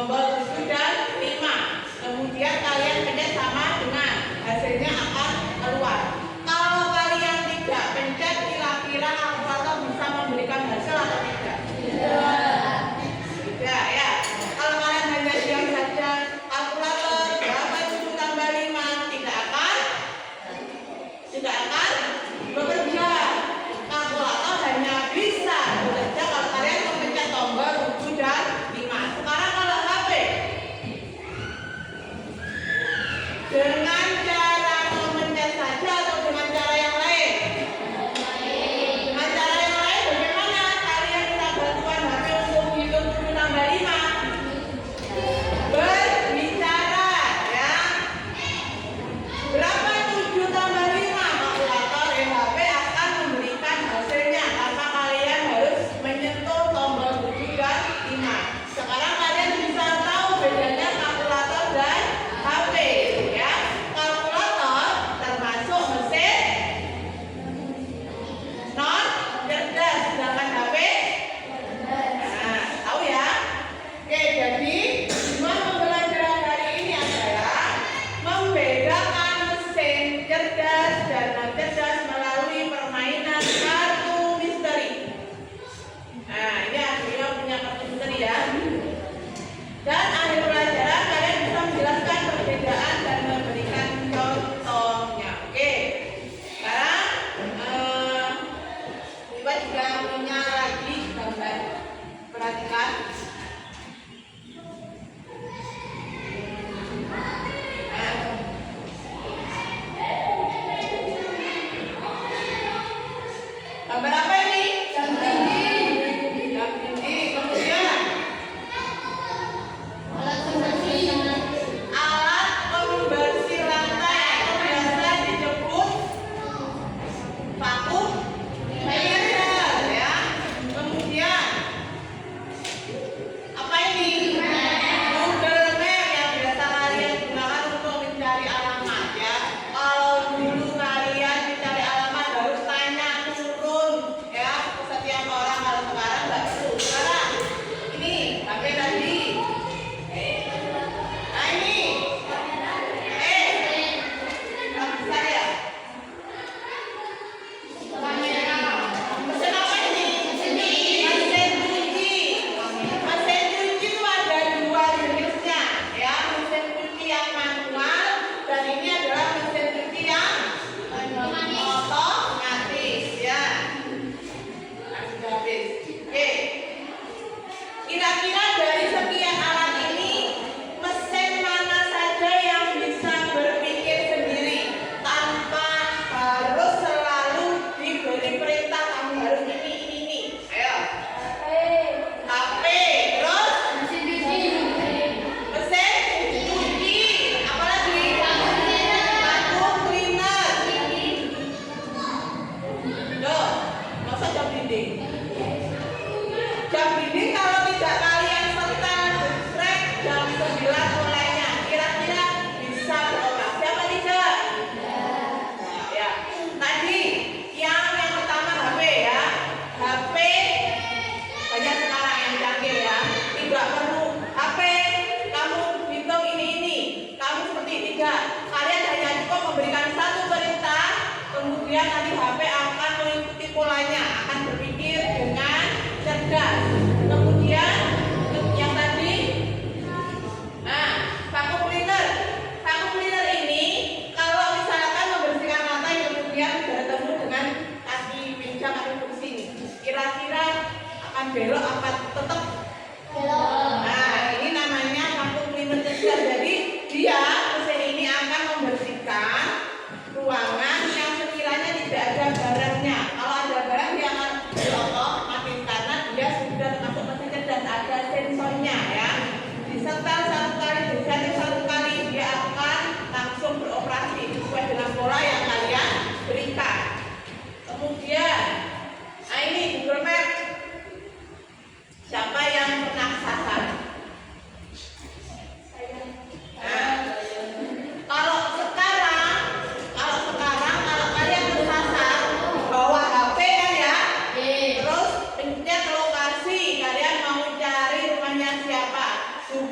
tombol 7 dan 5. Kemudian kalian pencet sama dengan hasilnya akan keluar. Kalau kalian tidak pencet, kira-kira kalkulator bisa memberikan hasil atau tidak? Tidak ya. Kalau kalian hanya diam saja, kalkulator berapa 7 tambah 5 tidak akan bekerja. Kalkulator hanya bisa bekerja kalau kalian memencet tombol 7 dan 5. Sekarang kalau HP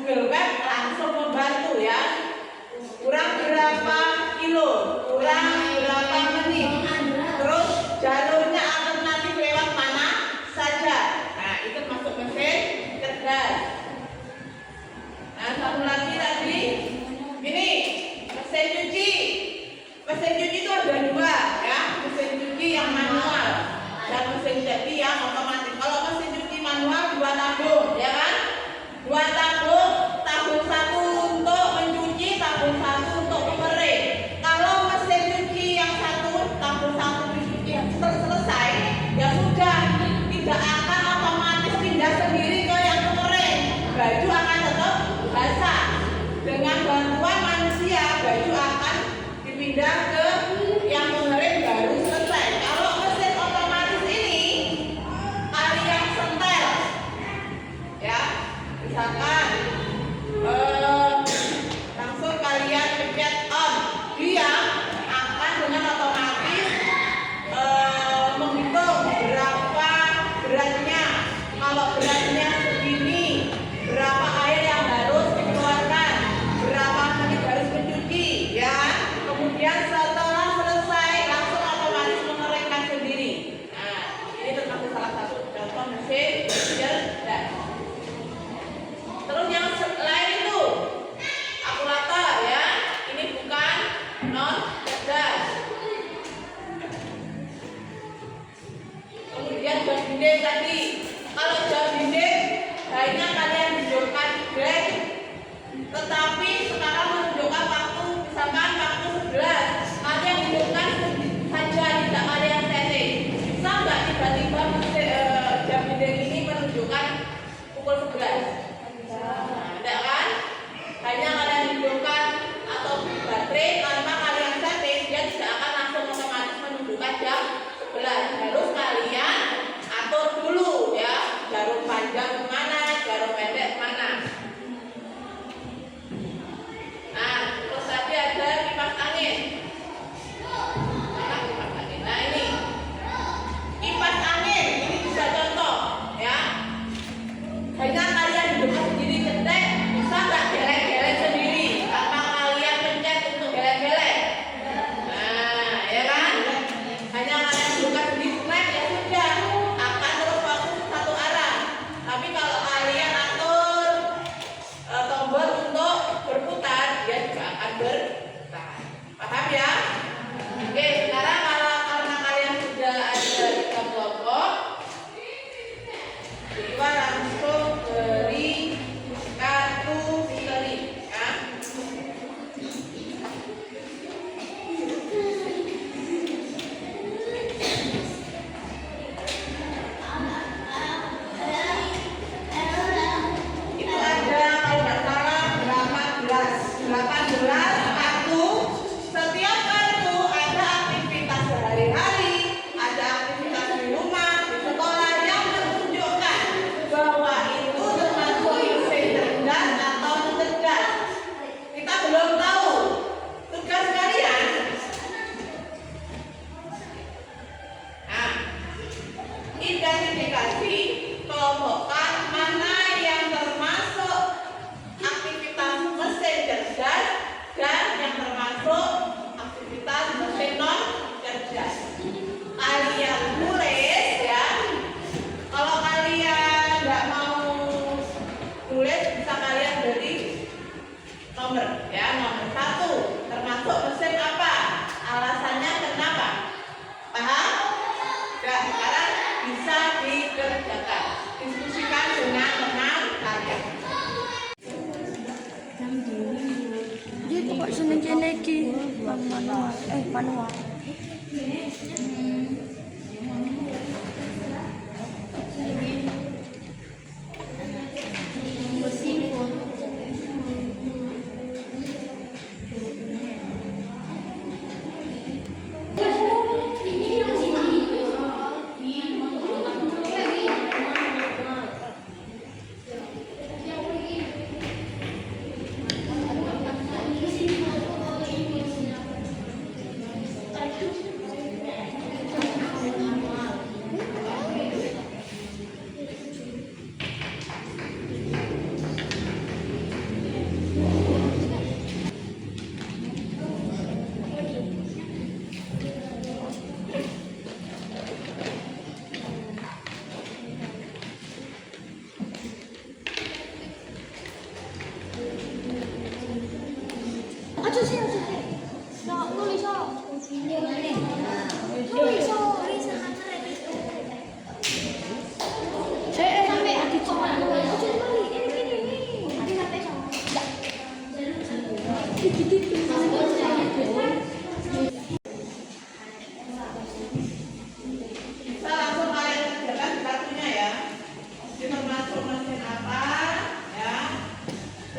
Google Web langsung membantu ya. Kurang berapa kilo, kurang berapa menit, terus jalurnya alternatif lewat mana saja. Nah, itu masuk mesin cerdas. Nah, satu lagi tadi ini mesin cuci. Mesin cuci itu ada dua ya, mesin cuci yang manual dan mesin cuci yang otomatis. Kalau mesin cuci manual dua tabung, ya kan? Dua tabung, tabung satu untuk mencuci, tabung satu untuk mengering. Kalau mesin cuci yang satu, tabung satu dicuci selesai, ya sudah, tidak akan otomatis pindah sendiri ke yang mengering. Baju akan tetap basah. Dengan bantuan manusia, baju akan dipindah ke yang mengering baru selesai. Kalau mesin otomatis ini kalian setel, ya, misalkan langsung kalian pencet on, dia akan dengan otomatis menghitung berapa beratnya. Kalau beratnya segini, berapa air yang harus dikeluarkan, berapa menit harus mencuci, ya. Kemudian setelah selesai langsung otomatis mengeringkan sendiri. Nah, ini termasuk salah satu contoh mesin cerdas. Terus yang lain itu akumulator ya. Ini bukan non cerdas. Kemudian jam dinding tadi. Kalau jam dinding baiknya kalian hidupkan grek. Tetapi sekarang menunjukkan waktu, misalkan waktu 11, kalian hidupkan saja, tidak kalian setting. Bisa nggak tiba-tiba jam dinding ini menunjukkan pukul 11? Tidak kan? Hanya kalian hidupkan atau baterai tanpa kalian setting, dia tidak akan langsung otomatis menunjukkan jam 11. Harus kalian atur dulu ya, jarum panjang kemana, jarum pendek kemana. Nah, terus tadi ada kipas angin. Kipas angin. Nah, ini kipas angin, ini bisa contoh ya. Hanya kalian hidupkan sendiri cetek, bisa nggak geleng-geleng sendiri tanpa kalian pencet untuk geleng-geleng. Nah, ya kan? Hanya kalian hidupkan sendiri snap, ya sudah, akan terus fokus satu arah. Tapi kalau kalian atur tombol untuk berputar, dia juga akan berputar. Paham ya? Oke, sekarang karena kalian sudah ada di kelompok, Iwa langsung beri kartu misteri ya. Itu ada kalau nggak salah 18 kartu. Setiap kartu ada aktivitas sehari-hari, ada aktivitas di rumah, di sekolah yang menunjukkan bahwa itu termasuk mesin cerdas atau cerdas. Kita belum tahu. Tugas kalian, nah, identifikasi, kelompokkan mana yang termasuk aktivitas mesin cerdas dan yang termasuk aktivitas mesin non cerdas. Kalian tulis ya. Kalau kalian nggak mau tulis, bisa kalian beri nomor ya. Nomor 1 termasuk mesin apa? Alasannya kenapa? Paham? Nah, sekarang bisa dikerjakan. Diskusikan dengan teman kalian. Dia kok seneng lagi manual. Manual. Bisa langsung kalian kerjakan di kartunya ya. Ini termasuk mesin apa ya?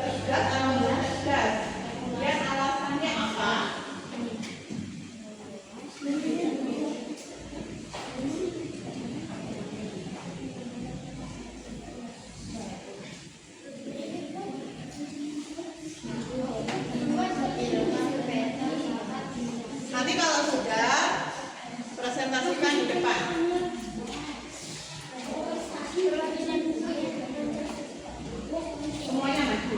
Cerdas atau tidak cerdas? Kemudian alasannya apa? Nanti kalau sudah presentasikan di depan. Semuanya maju.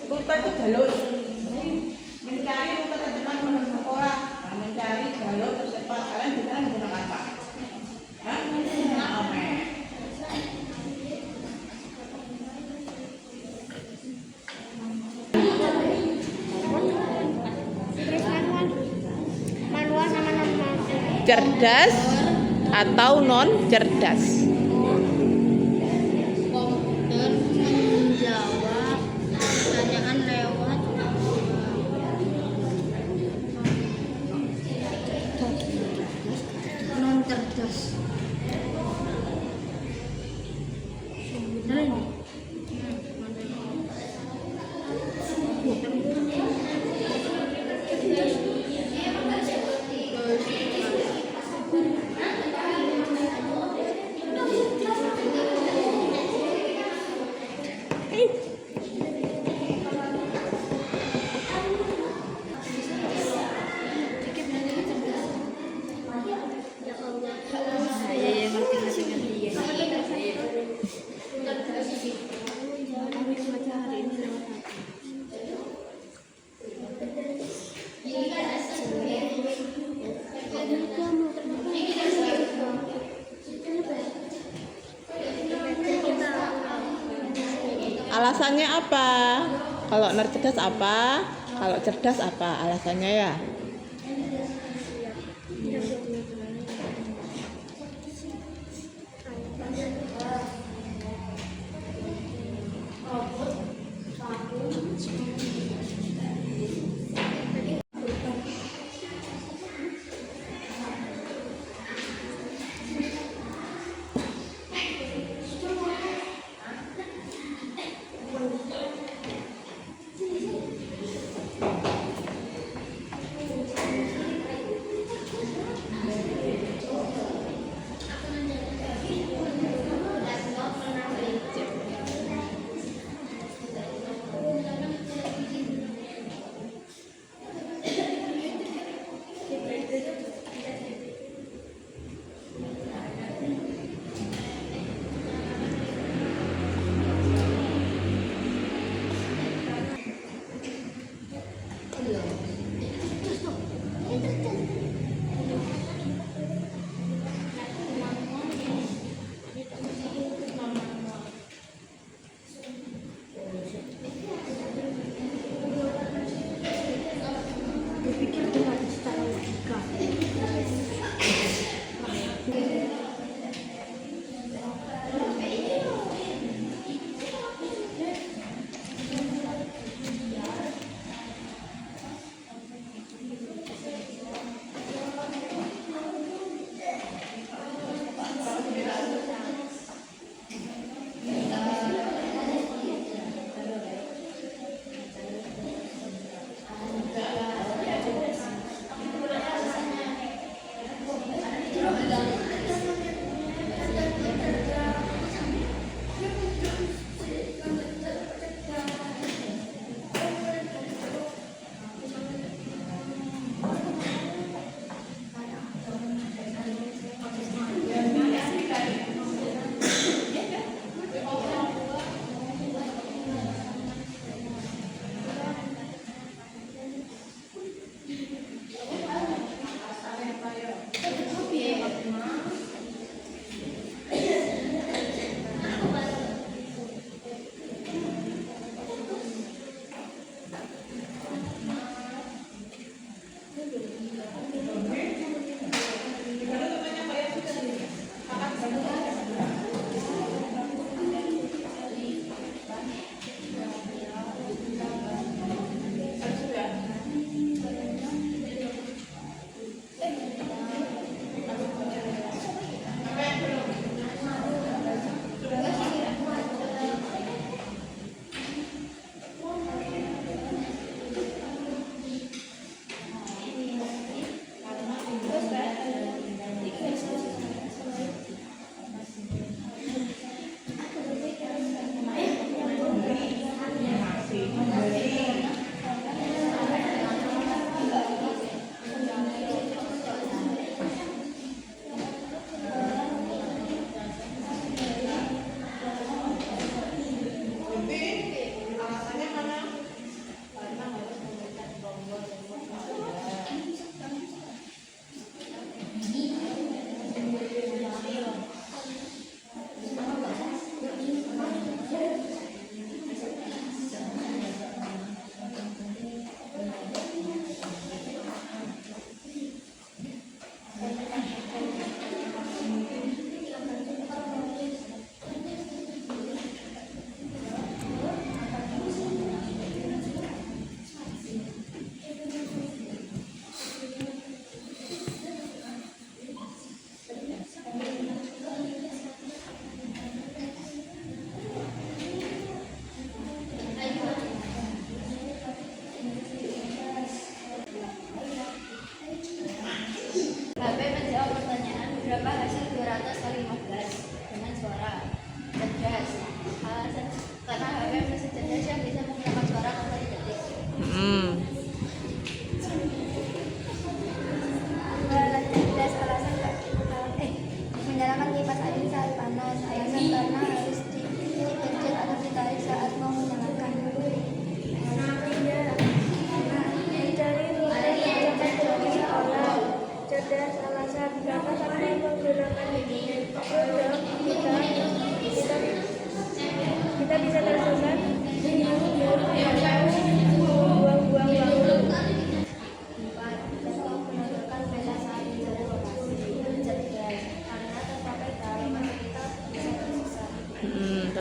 Rute itu jalur. Mencari rute terdepan menuju sekolah. Nah, mencari jalur terdepan kalian bisa menggunakan apa? Hah? Oke. Manual sama normal. Cerdas atau non cerdas? Komputer menjawab pertanyaan lewat non cerdas. Alasannya apa? Kalau cerdas apa? Kalau cerdas apa? Alasannya ya?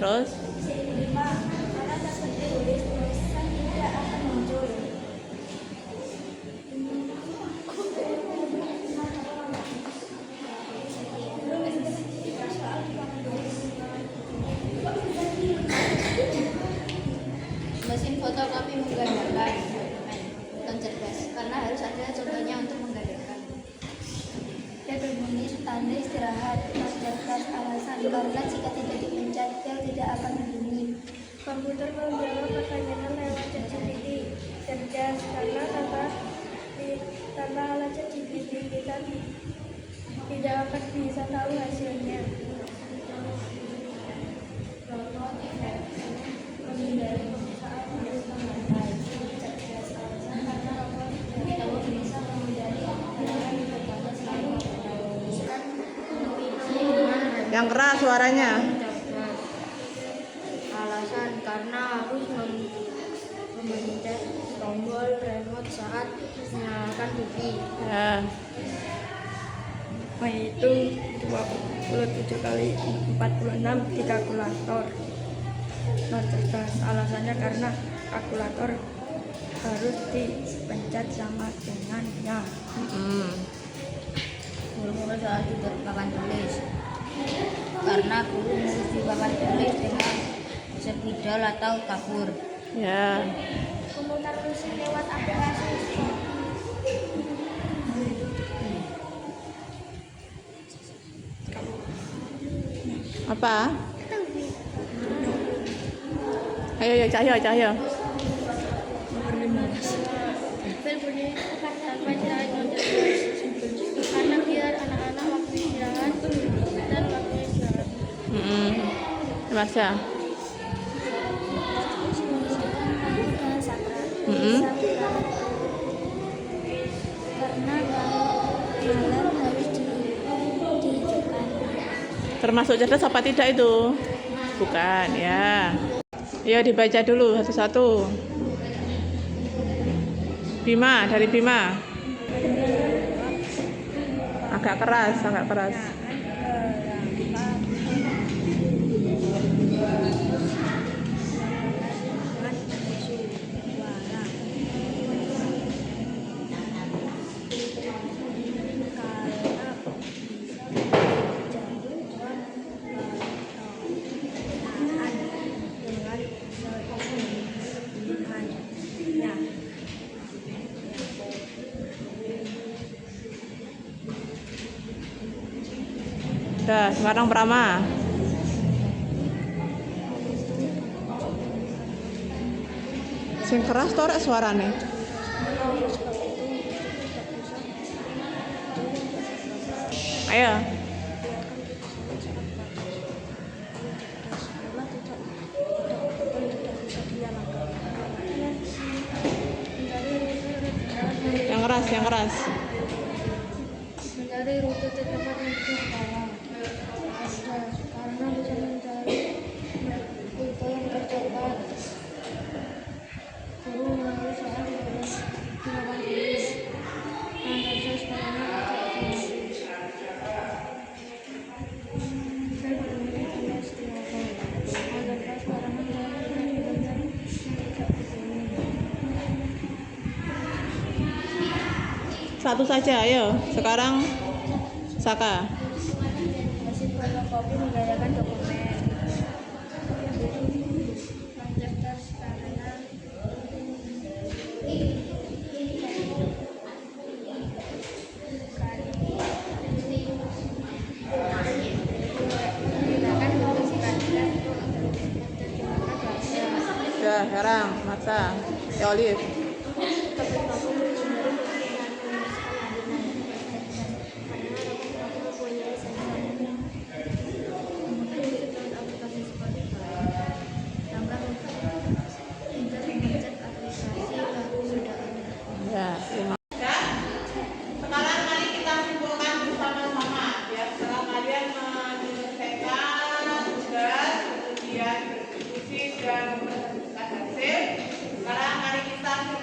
Terus? 5. Karena tak tertulis tulisan tidak akan muncul. Mesin fotokopi menggambarkan bukan cerdas karena harus ada contohnya untuk menggambarkan. Dia berbunyi tanda istirahat, tak cerdas alasan karena jika tidak dipencet bel tidak akan berbunyi. Komputer menjawab pertanyaan lewat ChatGPT. Cerdas karena tanpa alat ChatGPT kita tidak akan bisa tahu hasilnya. Menghindari pemaksaan harus memantai. Cerdas alasan karena robot tidak bisa menghindari pemaksaan kepada selalu Yang keras suaranya. alasan karena harus memencet tombol remote saat menyalakan TV. Ya. Menghitung 27 kali 46 di kalkulator. Non cerdas alasannya karena kalkulator harus dipencet sama dengan ya. Guru mulai soal di papan tulis karena guru mulus di papan tulis dengan spidol atau tabur. Ya. Memutar musik lewat aplikasi Apa? Ayo, cahaya. bel bunyi tanpa istirahat non cerdas karena biar anak-anak waktu istirahat dan waktu istirahat. Masa? Karena malam harus dihijaukan. Termasuk cerdas apa tidak itu? Bukan, ya. Ayo dibaca dulu satu-satu. Bima, dari Bima. Agak keras. Udah, sekarang Prama. Sing keras torek suarane. Ayo. Yang keras. Mencari rute terdekat untuk sekolah. Karena bisa mencari rute yang tercepat. Guru melalui soal di papan tulis. Dan proses karena otomatis. Saya berbunyi tanda istirahat. Cerdas karena mencari rute yang tidak berbunyi. Satu saja, ayo. Sekarang Saka. Mesin fotokopi menggayakan dokumen. Cerdas karena menggunakan tulisan untuk menerjemahkan bahasa. Ya, sekarang Marta. Ya, Olive. Ya, lima. Sekarang mari kita simpulkan bersama-sama ya. Setelah kalian menyelesaikan tugas, kemudian berdiskusi dan mempresentasikan hasil, sekarang mari kita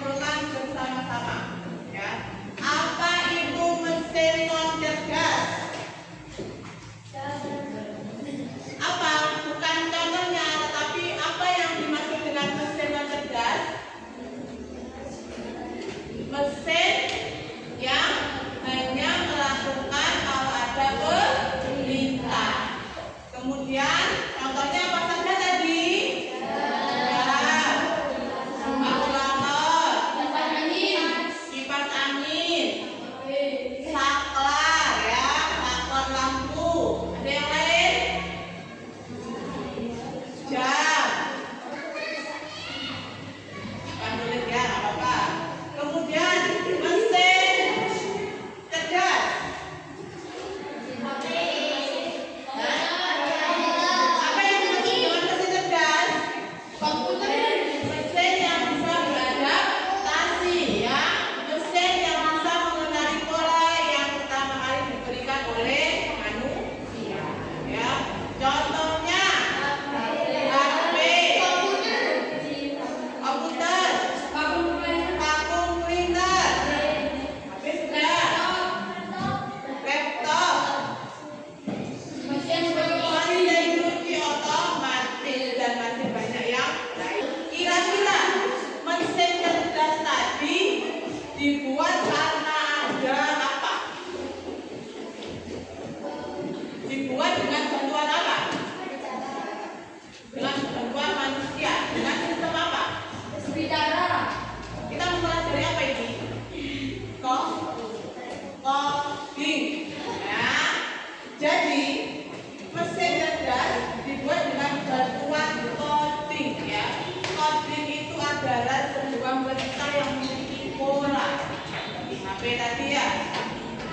tadi ya.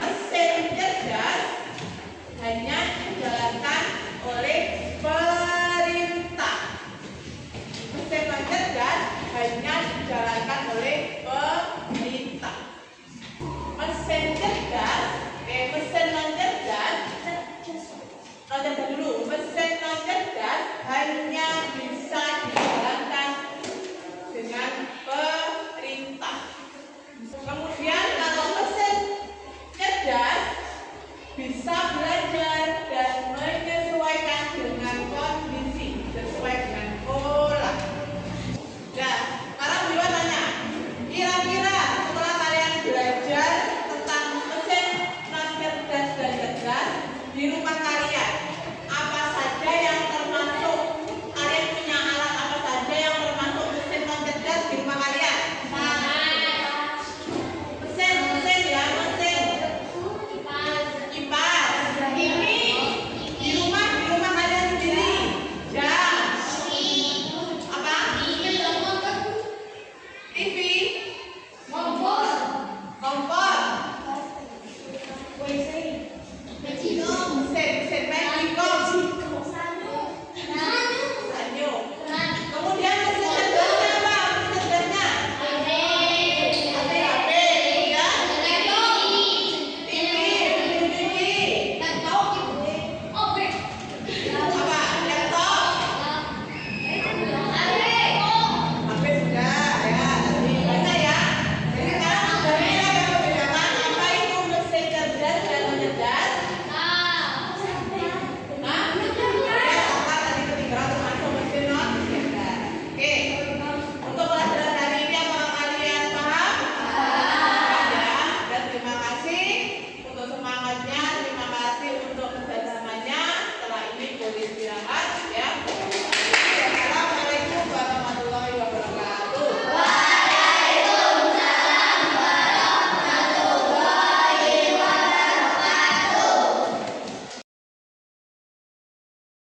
Mesin cerdas hanya dijalankan oleh perintah. Mesin cerdas hanya dijalankan oleh perintah.